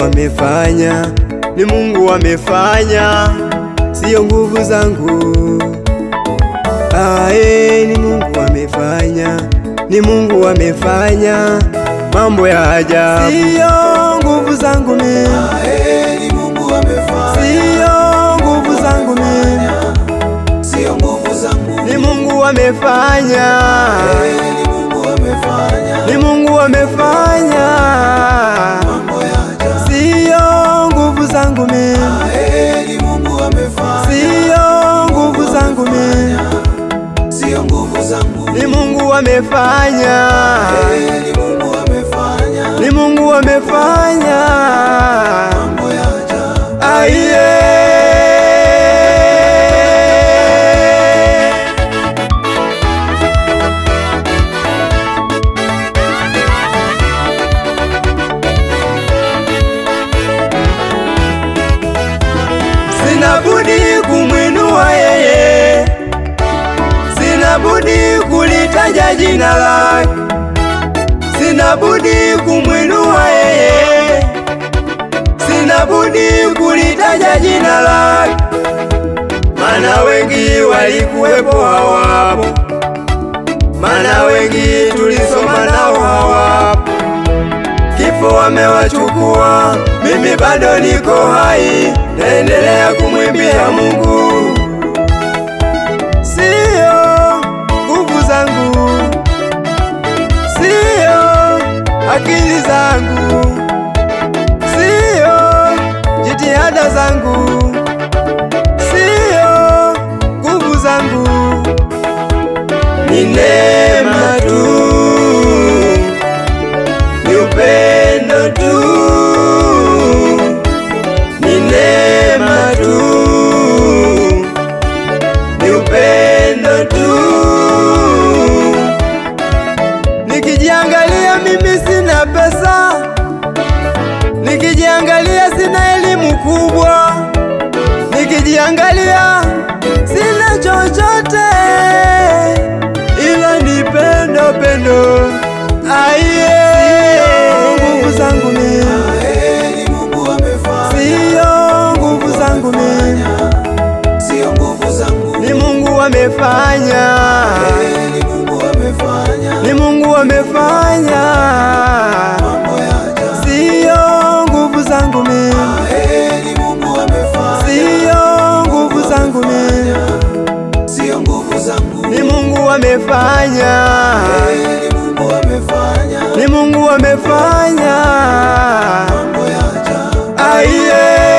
amefanya, ni Mungu amefanya, sio nguvu zangu. Ni Mungu amefanya, ni Mungu amefanya mambo ya ajabu, sio nguvu zangu mimi. Ni Mungu amefanya, Sio nguvu zangu mimi, sio nguvu zangu. ni Mungu amefanya, Ni Mungu amefanya, ni Mungu amefanya mambo ya ajabu. sio nguvu zangu mimi, Ni Mungu amefanya, sio nguvu zangu mimi, sio nguvu zangu. ni Mungu amefanya, Ni Mungu amefanya, ni Mungu amefanya mambo ya ajabu. aiye. Sina budi kumwinua yeye, sina budi kulitaja jina lake, sina budi kumwinua yeye, sina budi kulitaja jina lake. Mana wengi walikuwepo hawapo, mana wengi tulisoma nao hawapo, kifo wamewachukua, mimi bado niko hai, naendelea kumwimbia Mungu. Sio nguvu zangu, sio akili zangu, sio jitihada zangu, sio nguvu zangu, ni neema tu, ni upendo tu, ni neema tu, ni upendo tu. Nikijiangalia mimi sina pesa, nikijiangalia sina elimu kubwa, nikijiangalia sina chochote, ila ni pendo pendo. Aiye, nguvu zangu mimi, Ni Mungu amefanya, sio nguvu zangu mimi, sio nguvu zangu. ni Mungu amefanya, Ni Mungu amefanya, ni Mungu amefanya mambo ya ajabu. sio nguvu zangu mimi, Ni Mungu amefanya, sio nguvu zangu mimi, sio nguvu zangu. ni Mungu amefanya, Ni Mungu amefanya, ni Mungu amefanya mambo ya ajabu. aiye.